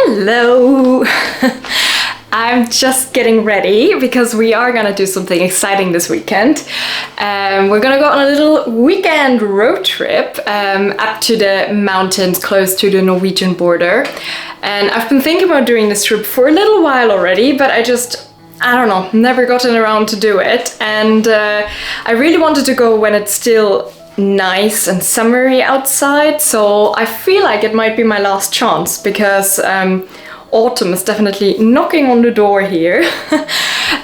Hello! I'm just getting ready because we are gonna do something exciting this weekend. We're gonna go on a little weekend road trip up to the mountains close to the Norwegian border. And I've been thinking about doing this trip for a little while already, but I don't know, never gotten around to do it. And I really wanted to go when it's still nice and summery outside, so I feel like it might be my last chance because autumn is definitely knocking on the door here.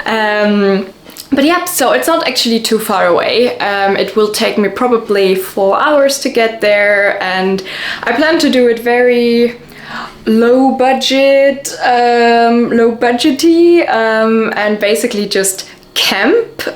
But yeah, so it's not actually too far away. It will take me probably 4 hours to get there, and I plan to do it very low budgety, and basically just camp.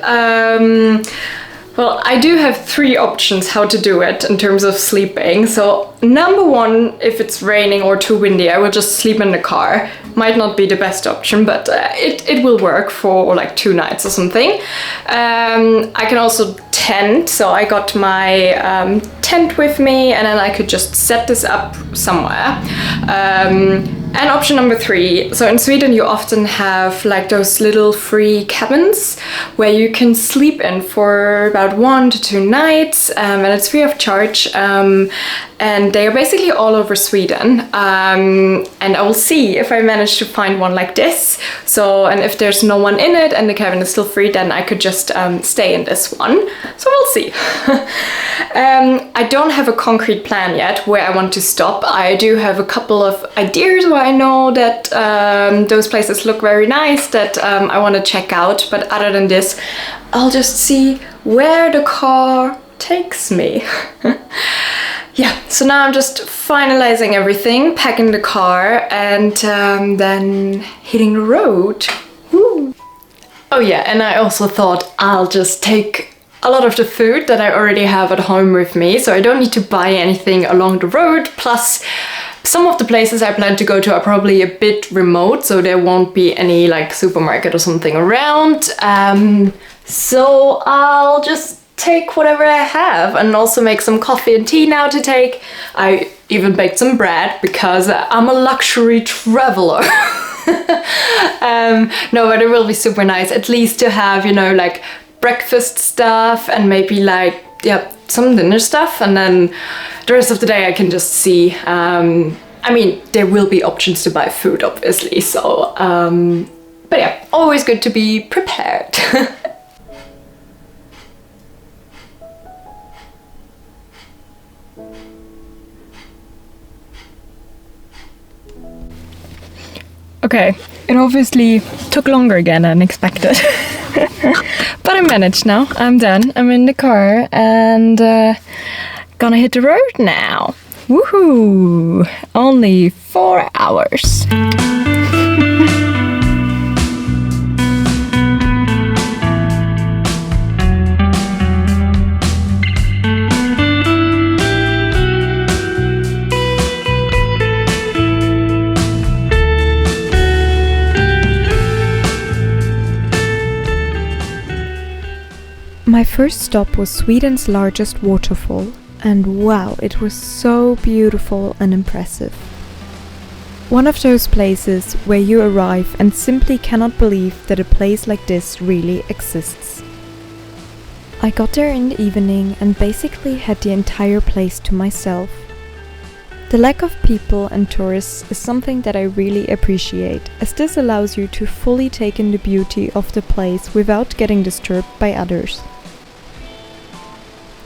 Well, I do have 3 options how to do it in terms of sleeping. So number 1, if it's raining or too windy, I will just sleep in the car. Might not be the best option, but it will work for like 2 nights or something. I can also tent, so I got my tent with me, and then I could just set this up somewhere. And option number 3, so in Sweden you often have like those little free cabins where you can sleep in for about 1 to 2 nights, and it's free of charge, and they are basically all over Sweden, and I will see if I manage to find one like this. So, and if there's no one in it and the cabin is still free, then I could just stay in this one. So we'll see. I don't have a concrete plan yet where I want to stop. I do have a couple of ideas where I know that those places look very nice that I want to check out, but other than this, I'll just see where the car takes me. Yeah, so now I'm just finalizing everything, packing the car, and then hitting the road. Woo. Oh yeah, and I also thought I'll just take a lot of the food that I already have at home with me, so I don't need to buy anything along the road. Plus, some of the places I plan to go to are probably a bit remote, so there won't be any like supermarket or something around. So I'll just take whatever I have, and also make some coffee and tea now to take. I even baked some bread because I'm a luxury traveler. No, but it will be super nice at least to have, you know, like breakfast stuff and maybe like, yeah, some dinner stuff, and then the rest of the day I can just see. I mean, there will be options to buy food, obviously, so but yeah, always good to be prepared. Okay, it obviously took longer again than expected. But I managed now. I'm done. I'm in the car and gonna hit the road now. Woohoo! Only 4 hours. My first stop was Sweden's largest waterfall, and wow, it was so beautiful and impressive. One of those places where you arrive and simply cannot believe that a place like this really exists. I got there in the evening and basically had the entire place to myself. The lack of people and tourists is something that I really appreciate, as this allows you to fully take in the beauty of the place without getting disturbed by others.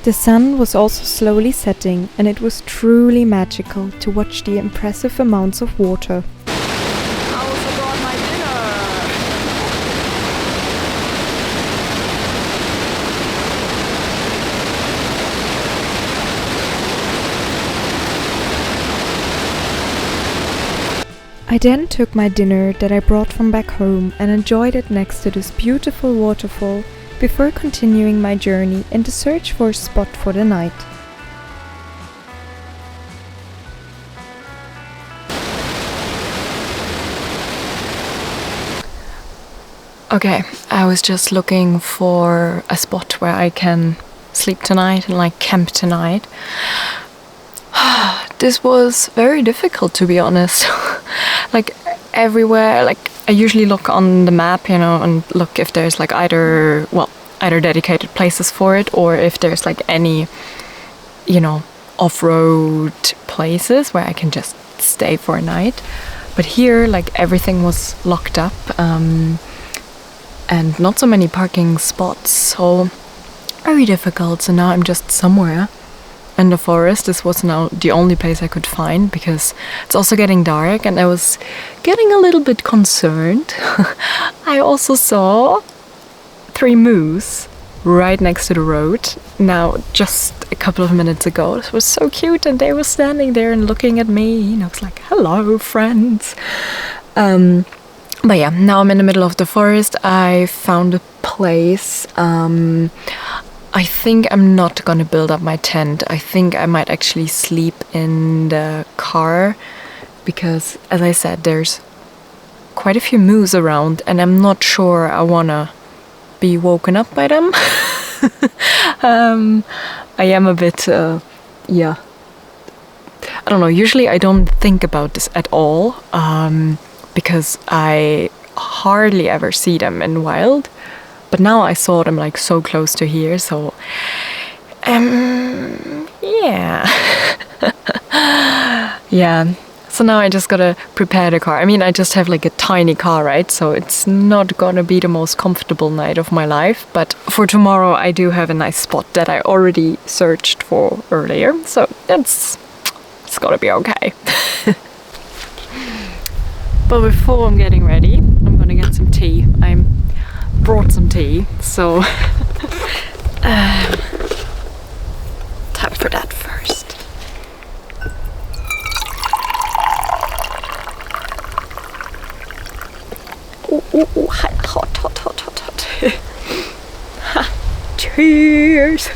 The sun was also slowly setting, and it was truly magical to watch the impressive amounts of water. I also brought my I then took my dinner that I brought from back home and enjoyed it next to this beautiful waterfall before continuing my journey in the search for a spot for the night. Okay, I was just looking for a spot where I can sleep tonight and like camp tonight. This was very difficult, to be honest. like everywhere. Like I usually look on the map, and look if there's like either dedicated places for it, or if there's like any, off-road places where I can just stay for a night. But here, like everything was locked up, and not so many parking spots, so very difficult. So now I'm just somewhere in the forest. This was now the only place I could find, because it's also getting dark, and I was getting a little bit concerned. I also saw 3 moose right next to the road now, just a couple of minutes ago. It was so cute, and they were standing there and looking at me, I was like, hello friends. But yeah, now I'm in the middle of the forest. I found a place. I think I'm not gonna build up my tent. I think I might actually sleep in the car, because as I said, there's quite a few moose around, and I'm not sure I wanna be woken up by them. I am a bit, I don't know, usually I don't think about this at all, because I hardly ever see them in wild. But now I saw them like so close to here, so yeah. Yeah. So now I just gotta prepare the car. I mean, I just have like a tiny car, right? So it's not gonna be the most comfortable night of my life. But for tomorrow, I do have a nice spot that I already searched for earlier. So it's gotta be okay. But before I'm getting ready, I'm gonna get some tea. I brought some tea, so time for that first. Ooh, hot. Cheers.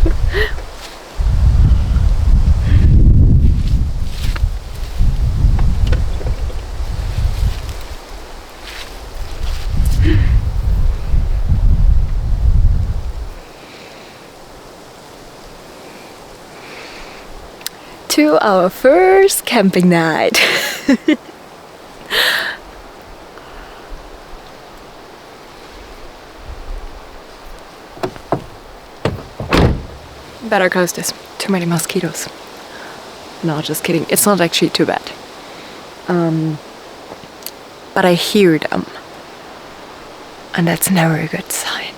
To our first camping night. Better close this. Too many mosquitoes. No, just kidding. It's not actually too bad. But I hear them. And that's never a good sign.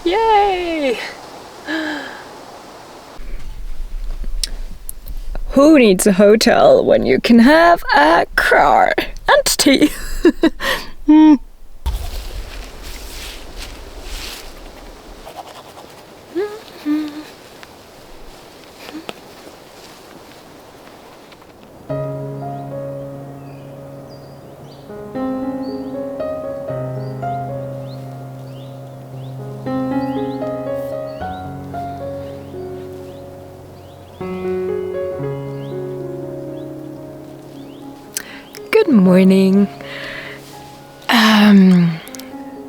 Yay! Who needs a hotel when you can have a car and tea? Good morning.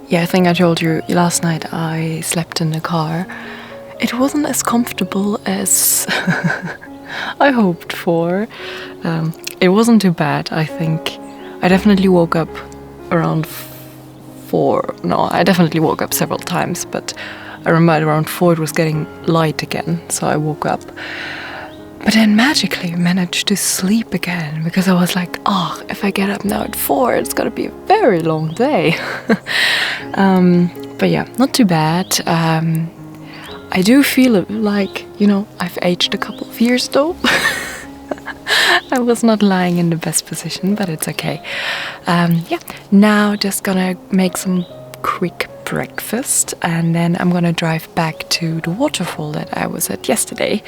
Yeah, I think I told you last night I slept in the car. It wasn't as comfortable as I hoped for. It wasn't too bad, I think. I definitely woke up around 4. No, I definitely woke up several times, but I remember around 4 it was getting light again, so I woke up. But then magically managed to sleep again, because I was like, oh, if I get up now at 4, it's gonna be a very long day. But yeah, not too bad. I do feel like, I've aged a couple of years though. I was not lying in the best position, but it's okay. Yeah, now just gonna make some quick breakfast, and then I'm gonna drive back to the waterfall that I was at yesterday.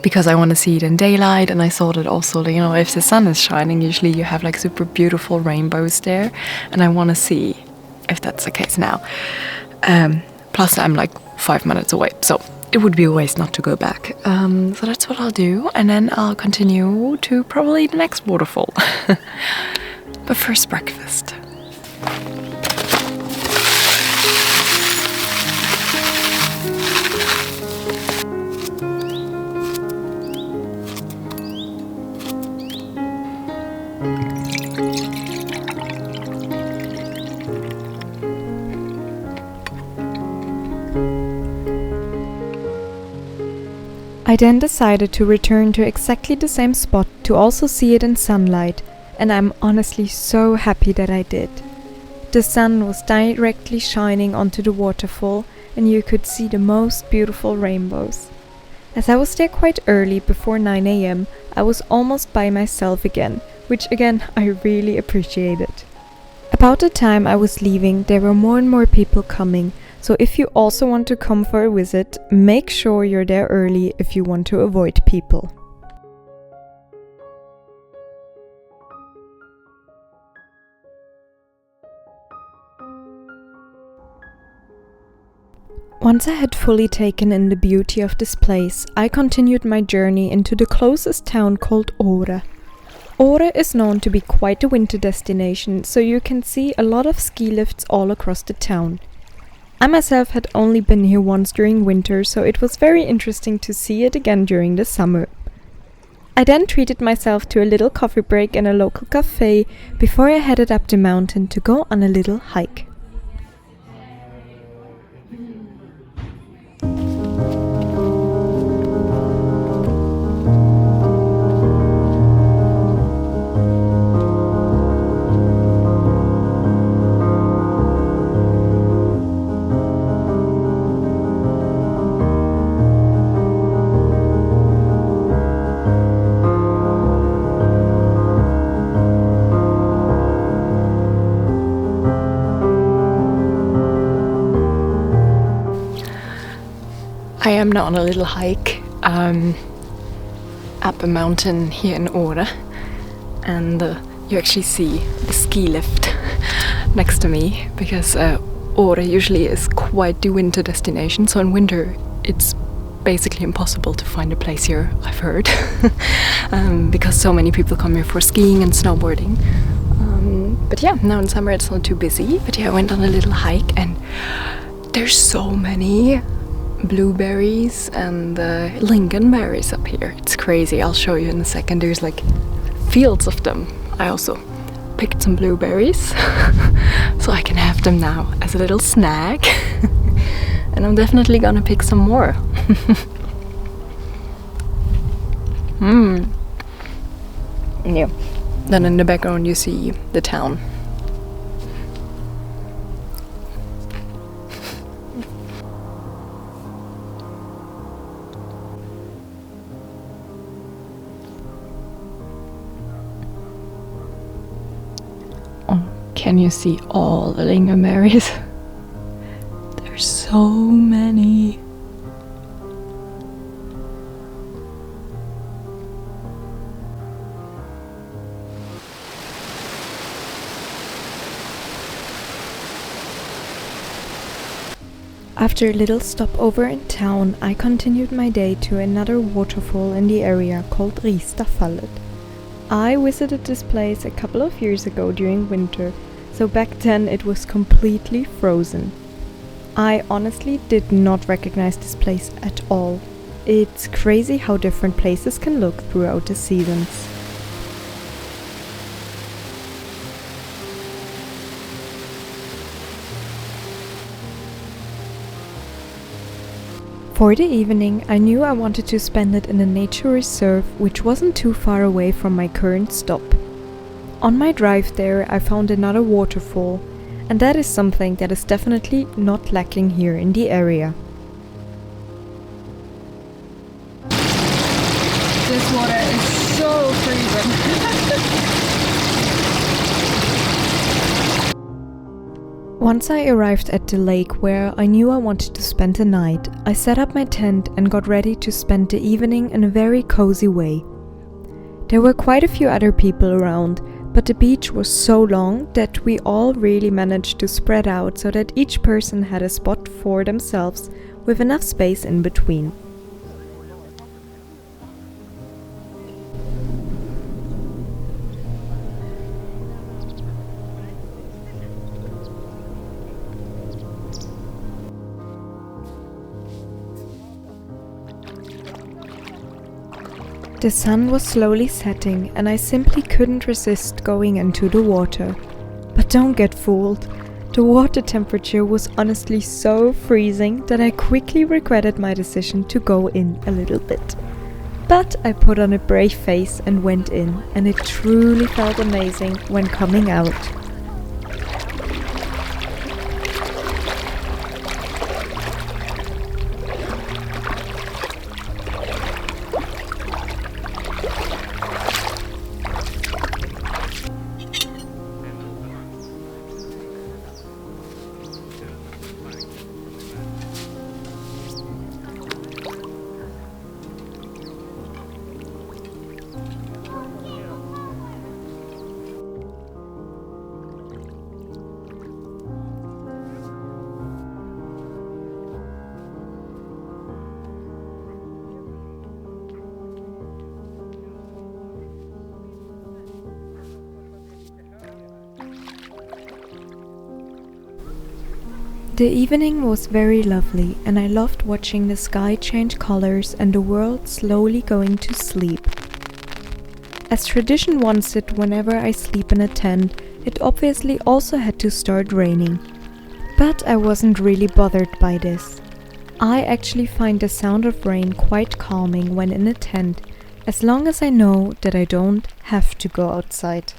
because I want to see it in daylight, and I thought that also, you know, if the sun is shining, usually you have like super beautiful rainbows there, and I want to see if that's the case now. Plus I'm like 5 minutes away, so it would be a waste not to go back. So that's what I'll do, and then I'll continue to probably the next waterfall. But first, breakfast. I then decided to return to exactly the same spot to also see it in sunlight, and I'm honestly so happy that I did. The sun was directly shining onto the waterfall, and you could see the most beautiful rainbows. As I was there quite early, before 9 AM, I was almost by myself again, which again I really appreciated. About the time I was leaving, there were more and more people coming, so if you also want to come for a visit, make sure you're there early if you want to avoid people. Once I had fully taken in the beauty of this place, I continued my journey into the closest town called Åre. Åre is known to be quite a winter destination, so you can see a lot of ski lifts all across the town. I myself had only been here once during winter, so it was very interesting to see it again during the summer. I then treated myself to a little coffee break in a local cafe before I headed up the mountain to go on a little hike. I am now on a little hike up a mountain here in Åre, and you actually see the ski lift next to me, because Åre usually is quite the winter destination, so in winter it's basically impossible to find a place here, I've heard, because so many people come here for skiing and snowboarding. But yeah, now in summer it's not too busy, but yeah, I went on a little hike, and there's so many blueberries and lingonberries up here. It's crazy. I'll show you in a second. There's like fields of them. I also picked some blueberries so I can have them now as a little snack. And I'm definitely gonna pick some more. Yeah. Then in the background you see the town. Can you see all the lingonberries? There's so many. After a little stopover in town, I continued my day to another waterfall in the area called Ristafallet. I visited this place a couple of years ago during winter, so back then it was completely frozen. I honestly did not recognize this place at all. It's crazy how different places can look throughout the seasons. For the evening, I knew I wanted to spend it in a nature reserve which wasn't too far away from my current stop. On my drive there, I found another waterfall, and that is something that is definitely not lacking here in the area. This water is so freezing. Once I arrived at the lake where I knew I wanted to spend the night, I set up my tent and got ready to spend the evening in a very cozy way. There were quite a few other people around, but the beach was so long that we all really managed to spread out so that each person had a spot for themselves with enough space in between. The sun was slowly setting and I simply couldn't resist going into the water. But don't get fooled, the water temperature was honestly so freezing that I quickly regretted my decision to go in a little bit. But I put on a brave face and went in, and it truly felt amazing when coming out. The evening was very lovely and I loved watching the sky change colors and the world slowly going to sleep. As tradition wants it, whenever I sleep in a tent, it obviously also had to start raining. But I wasn't really bothered by this. I actually find the sound of rain quite calming when in a tent, as long as I know that I don't have to go outside.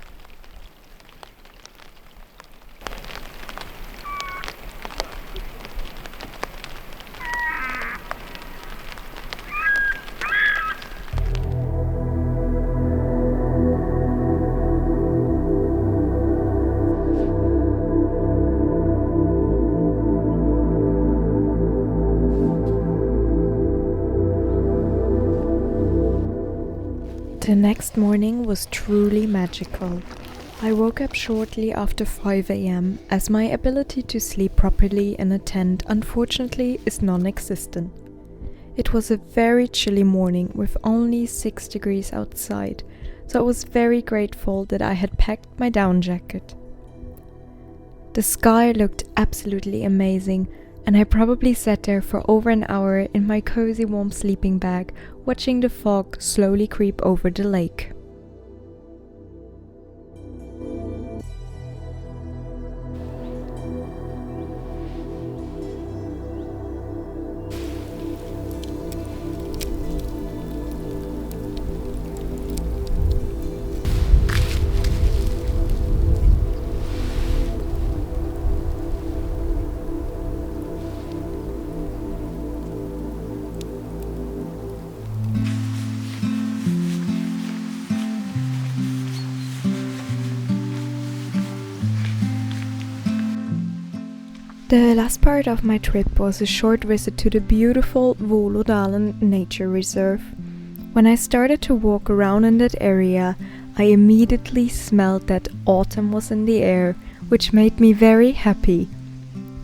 The next morning was truly magical. I woke up shortly after 5 a.m. as my ability to sleep properly in a tent unfortunately is non-existent. It was a very chilly morning with only 6 degrees outside, so I was very grateful that I had packed my down jacket. The sky looked absolutely amazing, and I probably sat there for over an hour in my cozy warm sleeping bag, watching the fog slowly creep over the lake. The last part of my trip was a short visit to the beautiful Vålådalen Nature Reserve. When I started to walk around in that area, I immediately smelled that autumn was in the air, which made me very happy.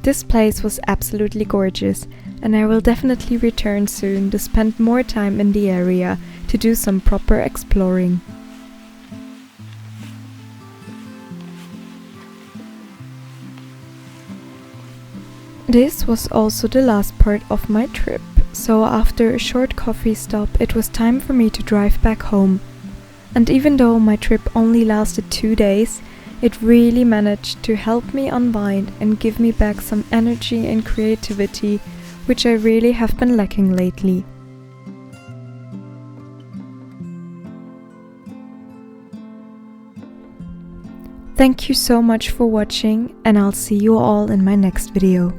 This place was absolutely gorgeous, and I will definitely return soon to spend more time in the area to do some proper exploring. This was also the last part of my trip, so after a short coffee stop it was time for me to drive back home. And even though my trip only lasted 2 days, it really managed to help me unwind and give me back some energy and creativity, which I really have been lacking lately. Thank you so much for watching, and I'll see you all in my next video.